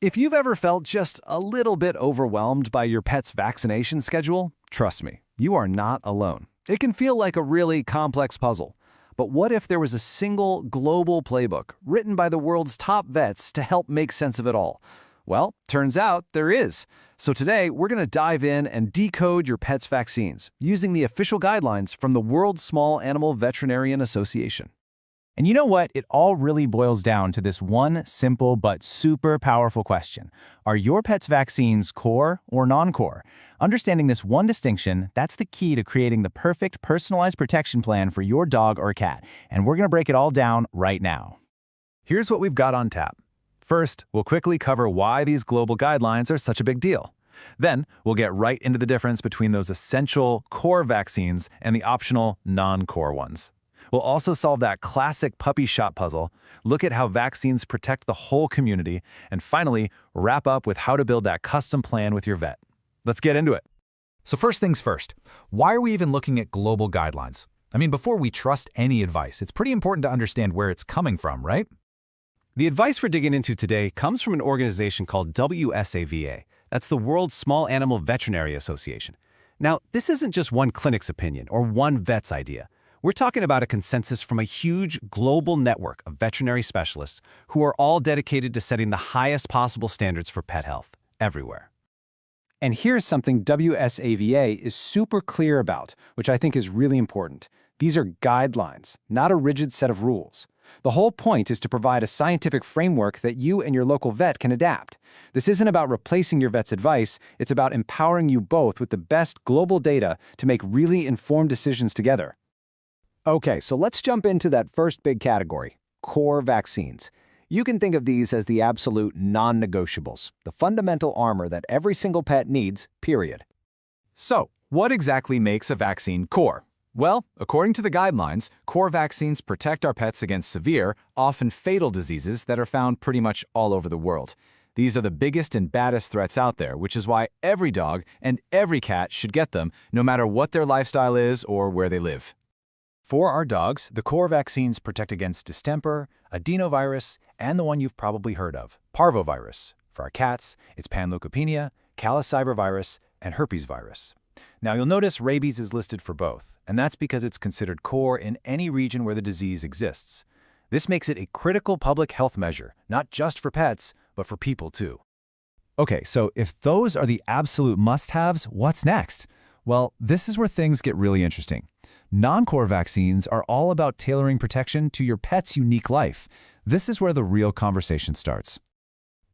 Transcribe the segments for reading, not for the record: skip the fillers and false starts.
If you've ever felt just a little bit overwhelmed by your pet's vaccination schedule, trust me, you are not alone. It can feel like a really complex puzzle. But what if there was a single global playbook written by the world's top vets to help make sense of it all? Well, turns out there is. So today, we're going to dive in and decode your pet's vaccines using the official guidelines from the World Small Animal Veterinarian Association. And you know what? It all really boils down to this one simple but super powerful question. Are your pet's vaccines core or non-core? Understanding this one distinction, that's the key to creating the perfect personalized protection plan for your dog or cat. And we're going to break it all down right now. Here's what we've got on tap. First, we'll quickly cover why these global guidelines are such a big deal. Then, we'll get right into the difference between those essential core vaccines and the optional non-core ones. We'll also solve that classic puppy shot puzzle, look at how vaccines protect the whole community, and finally, wrap up with how to build that custom plan with your vet. Let's get into it. So first things first, why are we even looking at global guidelines? I mean, before we trust any advice, it's pretty important to understand where it's coming from, right? The advice we're digging into today comes from an organization called WSAVA. That's the World Small Animal Veterinary Association. Now, this isn't just one clinic's opinion or one vet's idea. We're talking about a consensus from a huge global network of veterinary specialists who are all dedicated to setting the highest possible standards for pet health, everywhere. And here's something WSAVA is super clear about, which I think is really important. These are guidelines, not a rigid set of rules. The whole point is to provide a scientific framework that you and your local vet can adapt. This isn't about replacing your vet's advice, it's about empowering you both with the best global data to make really informed decisions together. Okay, so let's jump into that first big category, core vaccines. You can think of these as the absolute non-negotiables, the fundamental armor that every single pet needs, period. So, what exactly makes a vaccine core? Well, according to the guidelines, core vaccines protect our pets against severe, often fatal diseases that are found pretty much all over the world. These are the biggest and baddest threats out there, which is why every dog and every cat should get them, no matter what their lifestyle is or where they live. For our dogs, the core vaccines protect against distemper, adenovirus, and the one you've probably heard of, parvovirus. For our cats, it's panleukopenia, calicivirus, and herpes virus. Now you'll notice rabies is listed for both, and that's because it's considered core in any region where the disease exists. This makes it a critical public health measure, not just for pets, but for people too. Okay, so if those are the absolute must-haves, what's next? Well, this is where things get really interesting. Non-core vaccines are all about tailoring protection to your pet's unique life. This is where the real conversation starts.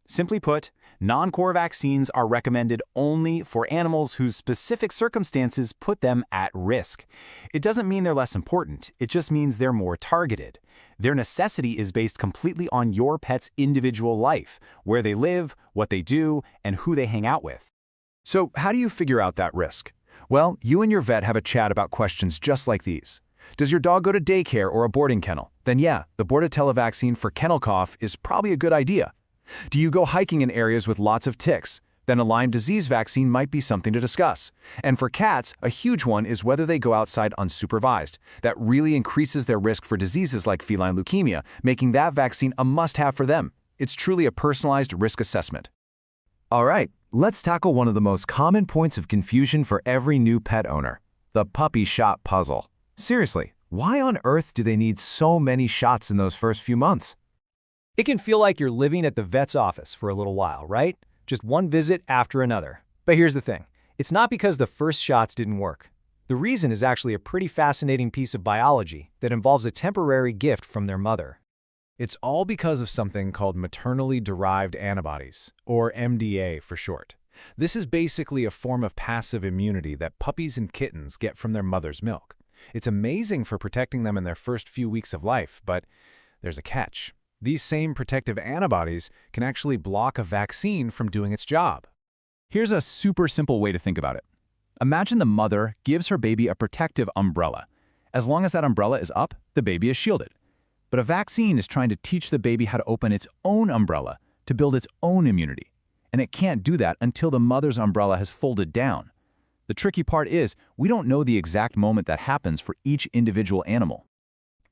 Simply put, non-core vaccines are recommended only for animals whose specific circumstances put them at risk. It doesn't mean they're less important, it just means they're more targeted. Their necessity is based completely on your pet's individual life, where they live, what they do, and who they hang out with. So how do you figure out that risk? Well, you and your vet have a chat about questions just like these. Does your dog go to daycare or a boarding kennel? Then yeah, the Bordetella vaccine for kennel cough is probably a good idea. Do you go hiking in areas with lots of ticks? Then a Lyme disease vaccine might be something to discuss. And for cats, a huge one is whether they go outside unsupervised. That really increases their risk for diseases like feline leukemia, making that vaccine a must-have for them. It's truly a personalized risk assessment. All right, let's tackle one of the most common points of confusion for every new pet owner, the puppy shot puzzle. Seriously, why on earth do they need so many shots in those first few months? It can feel like you're living at the vet's office for a little while, right? Just one visit after another. But here's the thing. It's not because the first shots didn't work. The reason is actually a pretty fascinating piece of biology that involves a temporary gift from their mother. It's all because of something called maternally derived antibodies, or MDA for short. This is basically a form of passive immunity that puppies and kittens get from their mother's milk. It's amazing for protecting them in their first few weeks of life, but there's a catch. These same protective antibodies can actually block a vaccine from doing its job. Here's a super simple way to think about it. Imagine the mother gives her baby a protective umbrella. As long as that umbrella is up, the baby is shielded. But a vaccine is trying to teach the baby how to open its own umbrella to build its own immunity. And it can't do that until the mother's umbrella has folded down. The tricky part is, we don't know the exact moment that happens for each individual animal.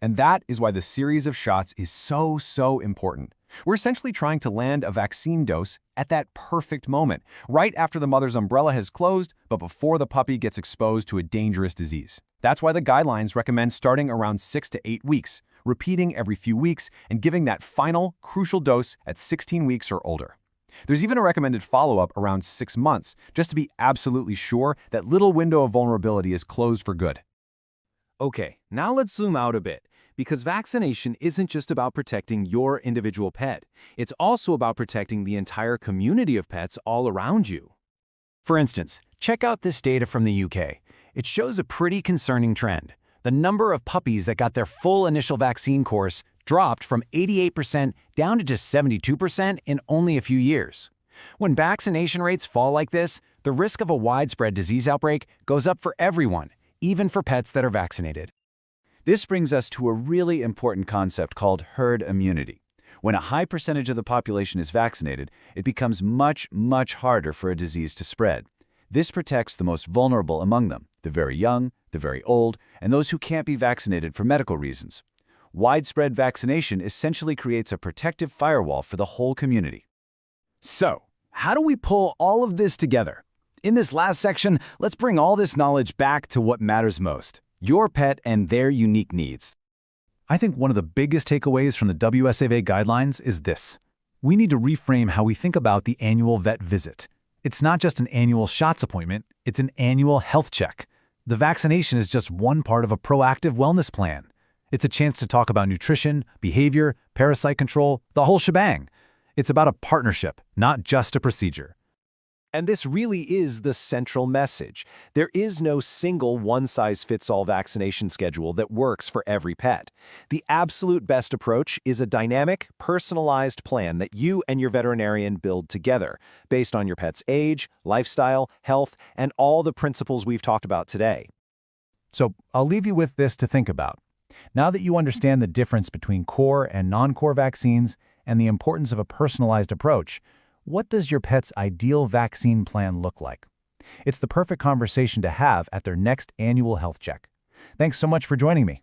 And that is why the series of shots is so important. We're essentially trying to land a vaccine dose at that perfect moment, right after the mother's umbrella has closed, but before the puppy gets exposed to a dangerous disease. That's why the guidelines recommend starting around 6 to 8 weeks, repeating every few weeks, and giving that final, crucial dose at 16 weeks or older. There's even a recommended follow-up around 6 months, just to be absolutely sure that little window of vulnerability is closed for good. Okay, now let's zoom out a bit, because vaccination isn't just about protecting your individual pet. It's also about protecting the entire community of pets all around you. For instance, check out this data from the UK. It shows a pretty concerning trend. The number of puppies that got their full initial vaccine course dropped from 88% down to just 72% in only a few years. When vaccination rates fall like this, the risk of a widespread disease outbreak goes up for everyone, even for pets that are vaccinated. This brings us to a really important concept called herd immunity. When a high percentage of the population is vaccinated, it becomes much, much harder for a disease to spread. This protects the most vulnerable among them, the very young, the very old, and those who can't be vaccinated for medical reasons. Widespread vaccination essentially creates a protective firewall for the whole community. So, how do we pull all of this together? In this last section, let's bring all this knowledge back to what matters most: your pet and their unique needs. I think one of the biggest takeaways from the WSAVA guidelines is this. We need to reframe how we think about the annual vet visit. It's not just an annual shots appointment, it's an annual health check. The vaccination is just one part of a proactive wellness plan. It's a chance to talk about nutrition, behavior, parasite control, the whole shebang. It's about a partnership, not just a procedure. And this really is the central message. There is no single one-size-fits-all vaccination schedule that works for every pet. The absolute best approach is a dynamic, personalized plan that you and your veterinarian build together, based on your pet's age, lifestyle, health, and all the principles we've talked about today. So I'll leave you with this to think about. Now that you understand the difference between core and non-core vaccines and the importance of a personalized approach, what does your pet's ideal vaccine plan look like? It's the perfect conversation to have at their next annual health check. Thanks so much for joining me.